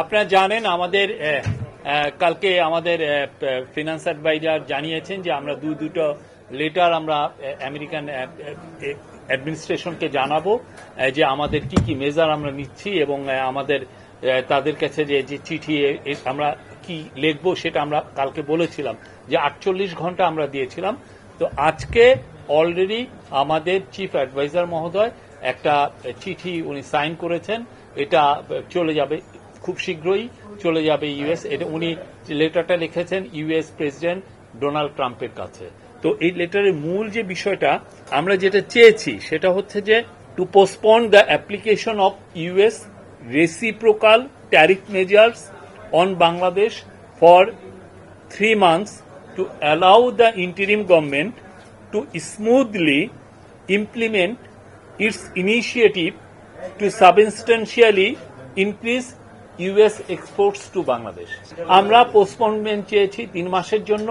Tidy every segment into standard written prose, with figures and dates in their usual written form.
আপনারা জানেন আমাদের কালকে আমাদের ফিনান্স অ্যাডভাইজার জানিয়েছেন যে আমরা দুটো লেটার আমরা আমেরিকান অ্যাডমিনিস্ট্রেশনকে জানাবো যে আমাদের কি কি মেজার আমরা নিচ্ছি এবং আমাদের তাদের কাছে যে চিঠি আমরা কি লিখবো সেটা আমরা কালকে বলেছিলাম যে 48 ঘন্টা আমরা দিয়েছিলাম। তো আজকে অলরেডি আমাদের চিফ অ্যাডভাইজার মহোদয় একটা চিঠি উনি সাইন করেছেন, এটা চলে যাবে খুব শীঘ্রই চলে যাবে ইউএস। এটা উনি লেটারটা লিখেছেন ইউএস প্রেসিডেন্ট ডোনাল্ড ট্রাম্পের কাছে। তো এই লেটারের মূল যে বিষয়টা আমরা যেটা চেয়েছি সেটা হচ্ছে যে to postpone the application of US reciprocal tariff measures on Bangladesh for 3 months to allow the interim government to smoothly implement its initiative to substantially increase US exports to Bangladesh. আমরা পোস্টপোনমেন্ট চেয়েছি 3 মাসের জন্য,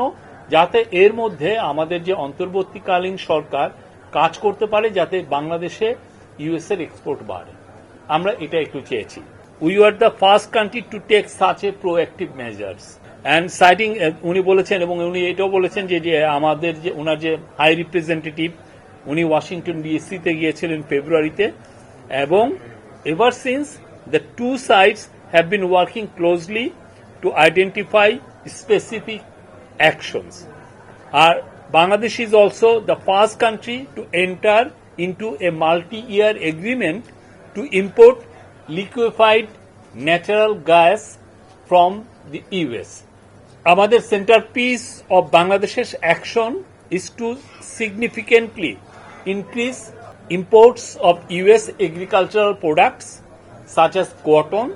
যাতে এর মধ্যে আমাদের যে অন্তর্বর্তীকালীন সরকার কাজ করতে পারে যাতে বাংলাদেশে ইউএস এর এক্সপোর্ট বাড়ে। আমরা এটা একটু চেয়েছি। We were the first country to take such a proactive measures. And citing উনি বলেছেন এবং উনি এটাও বলেছেন যে আমাদের যে ওনার যে হাই রিপ্রেজেন্টেটিভ উনি ওয়াশিংটন ডিসিতে গিয়েছিলেন ফেব্রুয়ারিতে, এবং ever since the two sides have been working closely to identify specific actions. Bangladesh is also the first country to enter into a multi-year agreement to import liquefied natural gas from the US. Our centerpiece of Bangladesh's action is to significantly increase imports of US agricultural products such as cotton,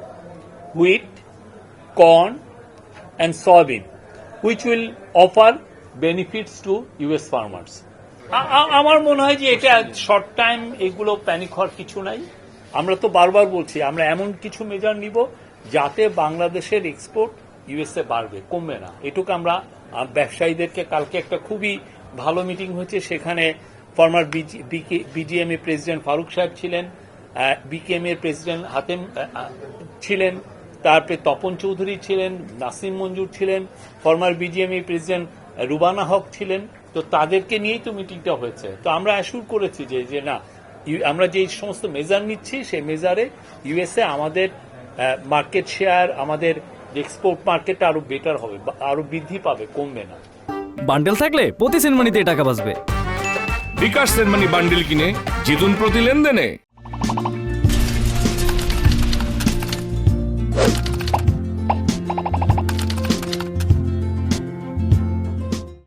wheat, corn, and soybean, which will offer benefits to US farmers. আমার মনে হয় যে এটা short time, এগুলো panic হওয়ার কিছু নাই। আমরা তো বারবার বলছি আমরা এমন কিছু মেজার নিব যাতে বাংলাদেশের এক্সপোর্ট ইউএসএ বাড়বে, কমবে না। এটুকু আমরা ব্যবসায়ীদেরকে, কালকে একটা খুবই ভালো মিটিং হয়েছে, সেখানে ফর্মার বিজিএমএ প্রেসিডেন্ট ফারুক সাহেব ছিলেন, বিকেএম এর প্রেসিডেন্ট হাতেম ছিলেন, তারপরে তপন চৌধুরী ছিলেন, নাসিম মঞ্জুর ছিলেন, ফর্মার বিজিএমএ প্রেসিডেন্ট রুবানা হক ছিলেন। তো তাদেরকে নিয়েই তো মিটিংটা হয়েছে। তো আমরা অ্যাসুর করেছি যে না, আমরা যে সমস্ত মেজার নিচ্ছি সেই মেজারে ইউএসএ আমাদের মার্কেট শেয়ার, আমাদের এক্সপোর্ট মার্কেটটা আরো বেটার হবে, আরো বৃদ্ধি পাবে, কমবে না। বান্ডেল থাকলে প্রতি সেনমানিতে টাকা বাঁচবে। বিকাশ সেনমানি বান্ডেল কিনে জিতুন প্রতি লেনদেনে।